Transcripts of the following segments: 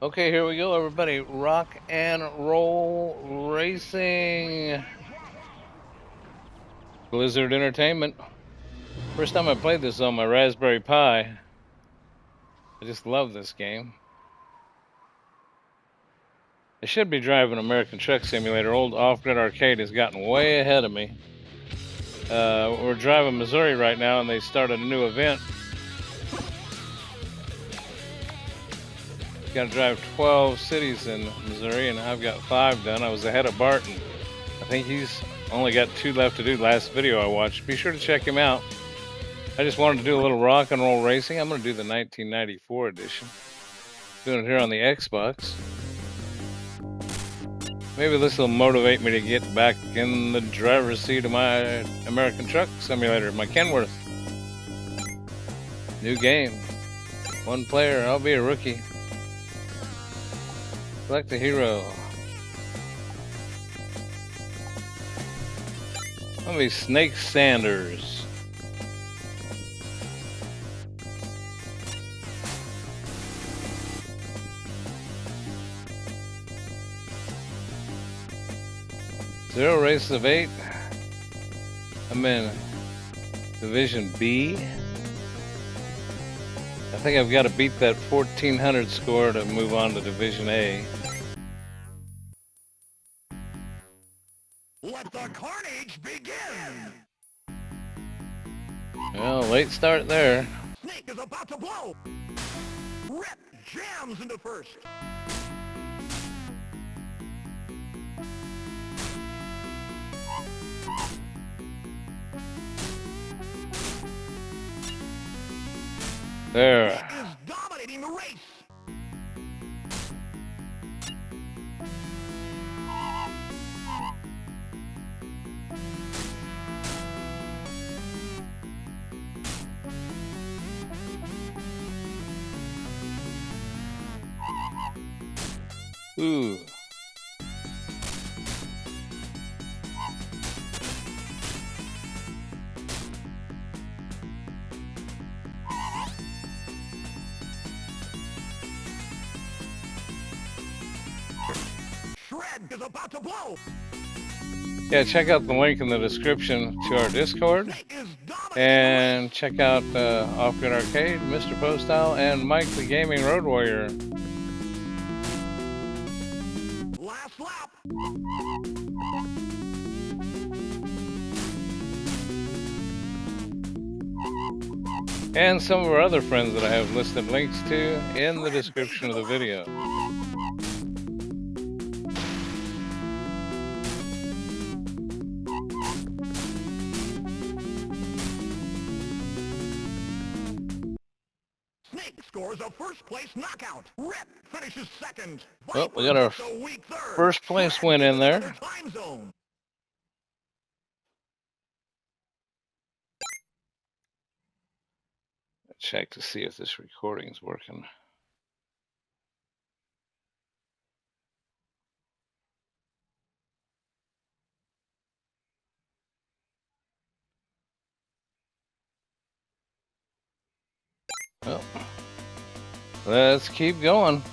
Okay, here we go, everybody. Rock and roll racing. Blizzard Entertainment. First time I played this on my Raspberry Pi. I just love this game. I should be driving American Truck Simulator. Old Off-Grid Arcade has gotten way ahead of me. We're driving Missouri right now, and they started a new event. Got to drive 12 cities in Missouri, and I've got 5 done. I was ahead of Barton. I think he's only got 2 left to do. Last video I watched. Be sure to check him out. I just wanted to do a little rock and roll racing. I'm going to do the 1994 edition. Doing it here on the Xbox. Maybe this will motivate me to get back in the driver's seat of my American Truck Simulator, my Kenworth. New game. 1 player. I'll be a rookie. Select a hero. I'm going to be Snake Sanders. Zero races of 8. I'm in Division B. I think I've got to beat that 1400 score to move on to Division A. Let the carnage begin! Well, late start there. Snake is about to blow! Rip jams into first! There. Snake is dominating the race! Ooh. Shred is about to blow! Yeah, check out the link in the description to our Discord. Snake is dominating And check out Off-Grid Arcade, Mr. Postile, and Mike the Gaming Road Warrior. the race! Last lap! And some of our other friends that I have listed links to in the description of the video. Snake scores a first place knockout. Rip finishes second. Well, we got our Viper a weak third. first place Shred win in is there. another time zone. Check to see if this recording is working. Well, let's keep going.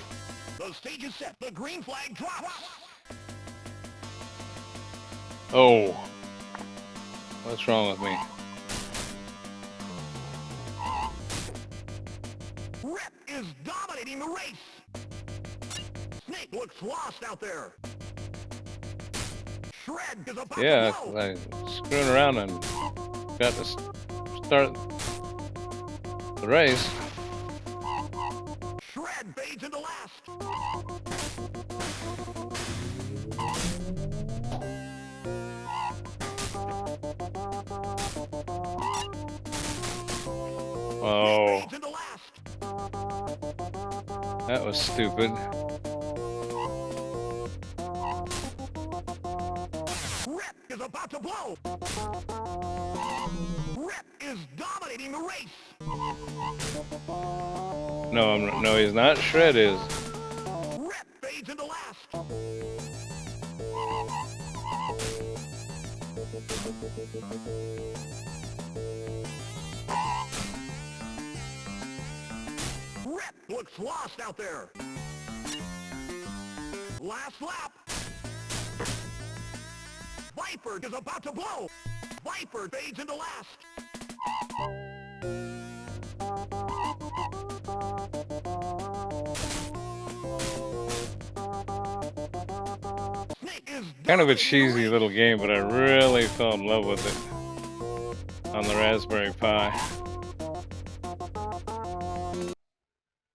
The stage is set. The green flag drops. Oh, what's wrong with me? Rip is dominating the race. Snake looks lost out there. Shred is about Yeah, to blow. I screwing around and got to start the race. Shred fades into last. Oh, Fades into last. that was stupid. Rip is about to blow. Rip is dominating the race. No, he's not. Shred is. Rip fades into last. Rip looks lost out there. Last lap. Viper is about to blow. Viper fades into last. Snake is Kind of a dominating the cheesy race. little game, but I really fell in love with it on the Raspberry Pi.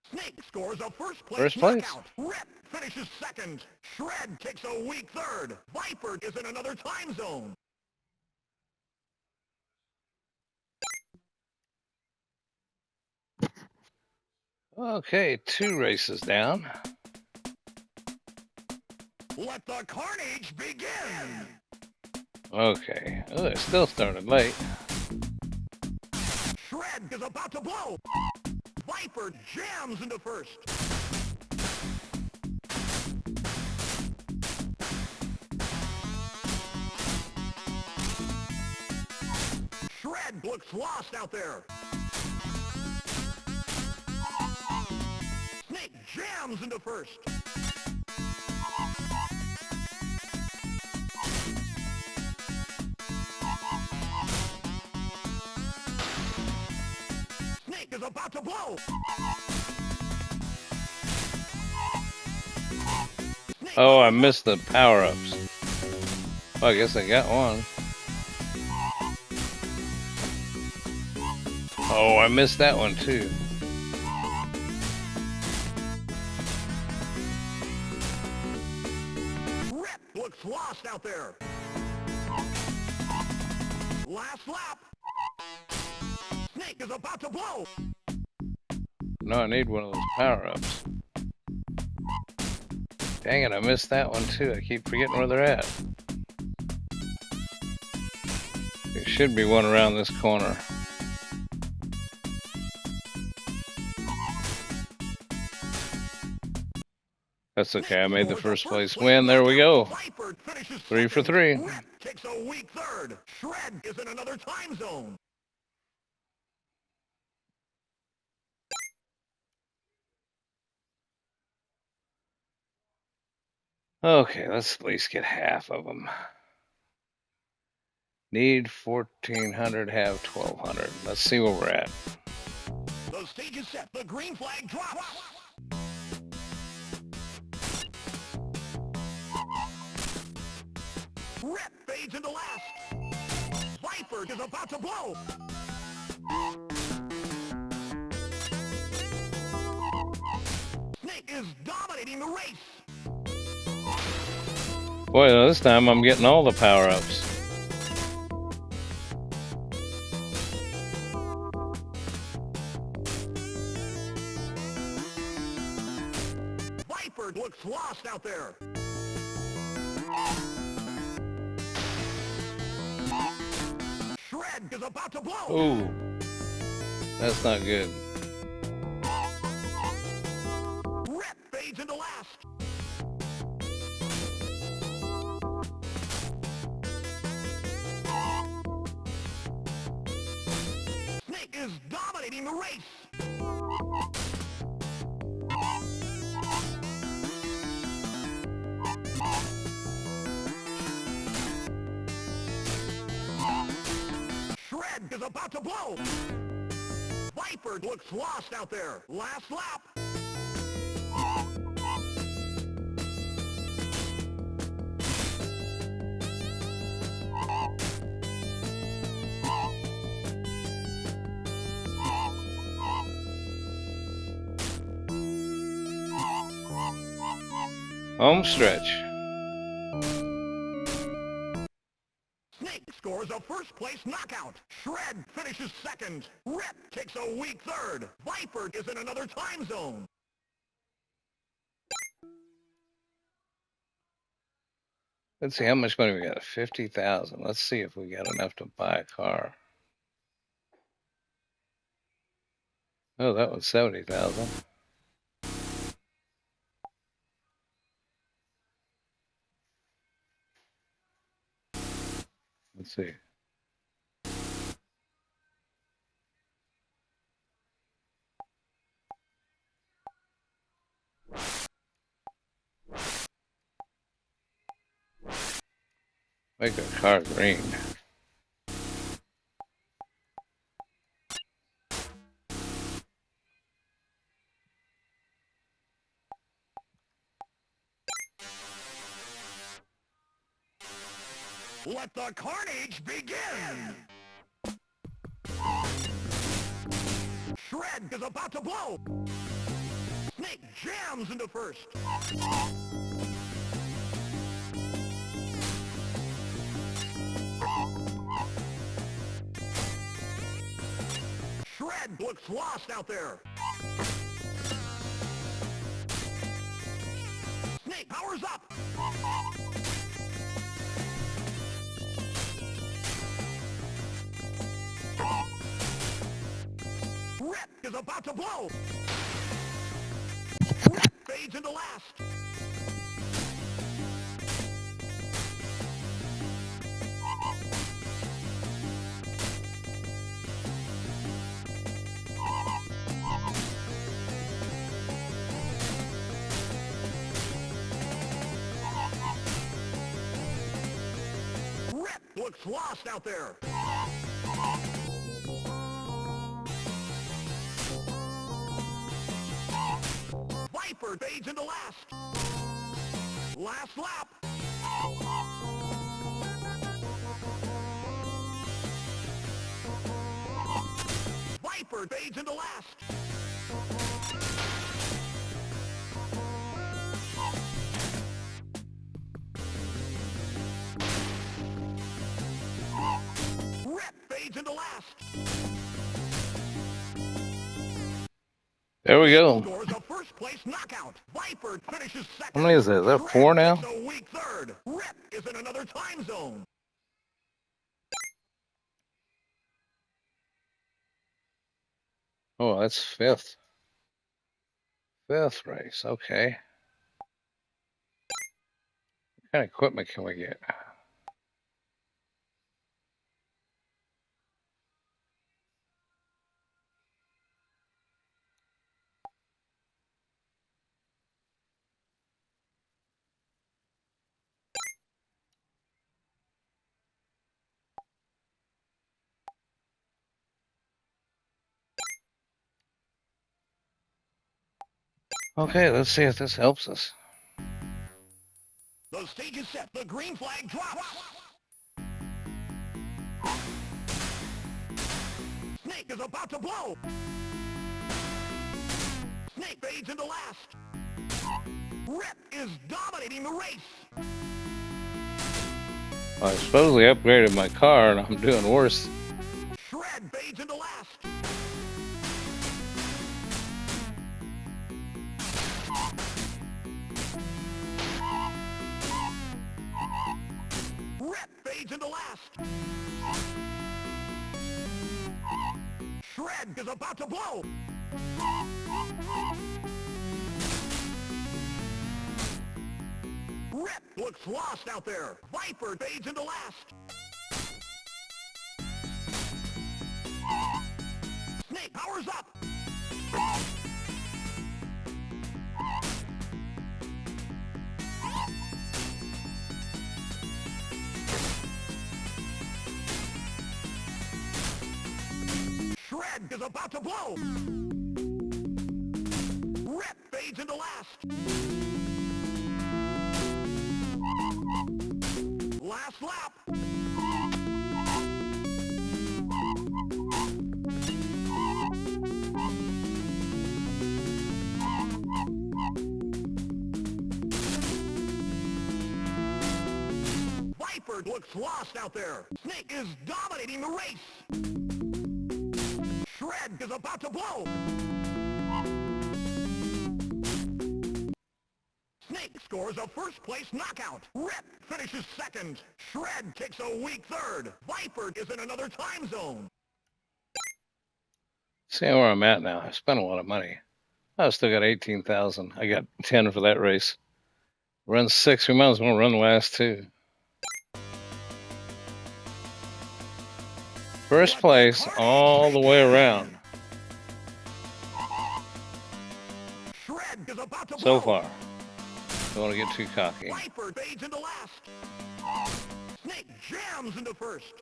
Snake scores a first place First place. knockout. Rip finishes second. Shred takes a weak third. Viper is in another time zone. Okay, 2 races down. Let the carnage begin. Okay. Oh, it still started late. Shred is about to blow. Viper jams into first. Shred looks lost out there. Snake jams into first. Snake is about to blow. Snake Oh, I missed the power-ups. Well, I guess I got one. Oh, I missed that one too. Rip looks lost out there. Last lap. Snake is about to blow. No, I need one of those power-ups. Dang it, I missed that one too. I keep forgetting where they're at. There should be one around this corner. That's okay, I made the first place win. There we go. Viper finishes 3 for second. 3. Rip takes a weak third. Shred is in another time zone. Okay, let's at least get half of them. Need 1,400, have 1,200. Let's see where we're at. The stage is set. The green flag drops. Rip fades into last. Viper is about to blow. Snake is dominating the race. Boy, this time I'm getting all the power-ups. Viper looks lost out there. Shred is about to blow. Ooh, that's not good. Rip fades into last. Snake is dominating the race. Shred is about to blow. Viper looks lost out there. Last lap. Home stretch. Snake scores a first-place knockout. Shred finishes second. Rip takes a weak third. Viper is in another time zone. Let's see how much money we got. 50,000. Let's see if we got enough to buy a car. Oh, that was 70,000. Let's see. Make the car green. Let the carnage begin! Shred is about to blow! Snake jams into first! Shred looks lost out there! Snake powers up! Rip is about to blow! Rip fades into last! Rip looks lost out there! Viper fades into last. Last lap. Viper fades into last. Rip fades into last. There we go. Scores a first place knockout. Viper finishes second. How many is that? Is that 4 now? Takes a weak third. Rip is in another time zone. Oh, that's 5th. 5th race. Okay. What kind of equipment can we get? Okay, let's see if this helps us. The stage is set. The green flag drops. Snake is about to blow. Snake fades into last. Rip is dominating the race. I supposedly upgraded my car and I'm doing worse. Shred fades into last. Rip fades into last. Shred is about to blow. Rip looks lost out there. Viper fades into last. Snake powers up. Shred is about to blow. Rip fades into last. Last lap. Viper looks lost out there. Snake is dominating the race. Shred is about to blow. Snake scores a first-place knockout. Rip finishes second. Shred takes a weak third. Viper is in another time zone. See where I'm at now. I spent a lot of money. I still got 18,000. I got 10 for that race. Run 6. We might as well run the last 2. First place all the way around. Shred is about to So blow. far. Don't want to get too cocky. Viper fades into last. Snake jams into first.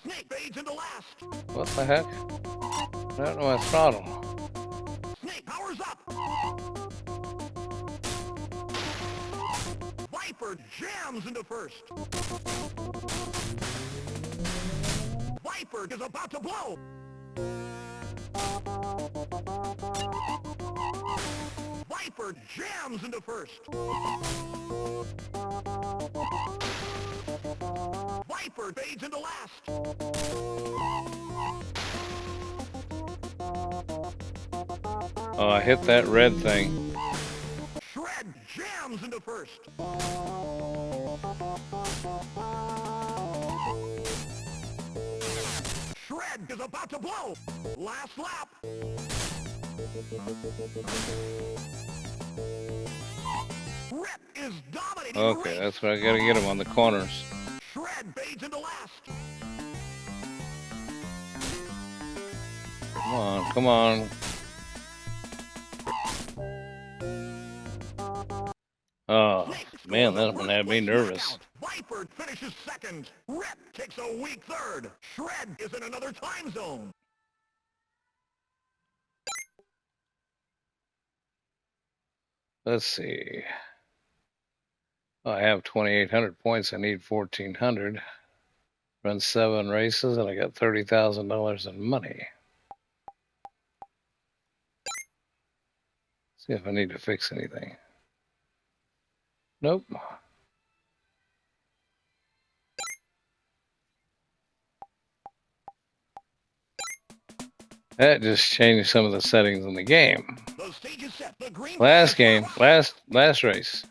Snake fades into last. What the heck? I don't know my throttle. Snake powers up. Viper jams into first. Viper is about to blow. Viper jams into first. Viper fades into last. Oh, I hit that red thing. Shred jams into first. Shred is about to blow. Last lap. Rip is dominating the Okay, race. that's what I gotta get him on the corners. Shred fades into last. Come on, come on. Oh, Snake man, scores a that one had me first-place nervous. knockout. Viper finishes second. Rip takes a weak third. Shred is in another time zone. Let's see. Oh, I have 2,800 points. I need 1,400. Run 7 races, and I got $30,000 in money. See if I need to fix anything. Nope. That just changed some of the settings in the game. The stage is set. The green Last flag game, last race.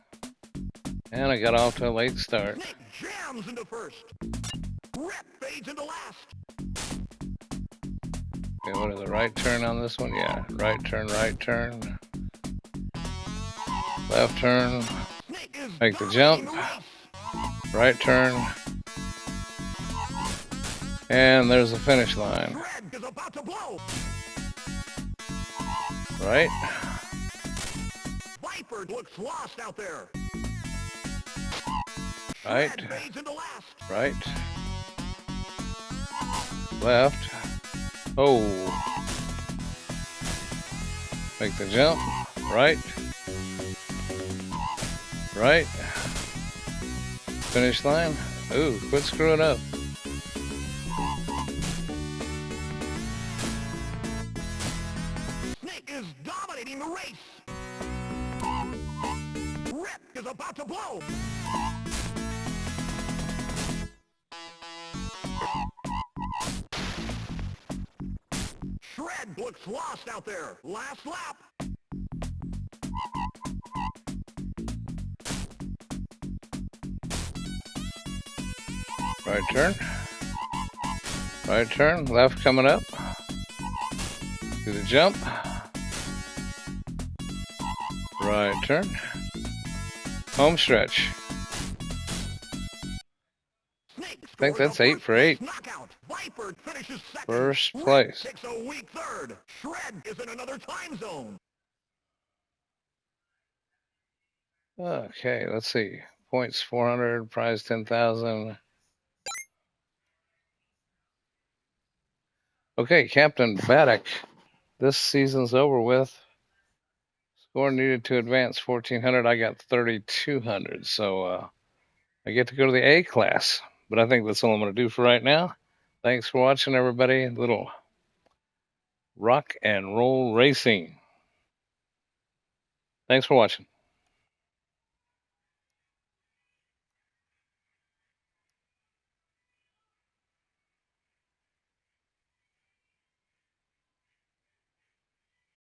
And I got off to a late start. Snake jams into first. Rip fades into last. Okay, what is the right turn on this one? Yeah, right turn, right turn. Left turn. Snake is Make the dominating jump. the race. Right turn. And there's the finish line. Shred is about to blow. Right. Viper looks lost out there. Right. Shred fades into last. Right. Left. Oh. Make the jump. Right. Right. Finish line. Ooh, quit screwing up. Snake is dominating the race. Rip is about to blow. Shred looks lost out there. Last lap. Right turn. Right turn. Left coming up. Do the jump. Right turn. Home stretch. Snake I think that's 8 for 8. knockout. Viper finishes second. First Rip place. takes a weak third. Shred is in another time zone. Okay, let's see. Points 400, prize 10,000. Okay, Captain Baddock. This season's over with. Score needed to advance 1,400. I got 3,200. So I get to go to the A class. But I think that's all I'm going to do for right now. Thanks for watching, everybody. Little rock and roll racing. Thanks for watching.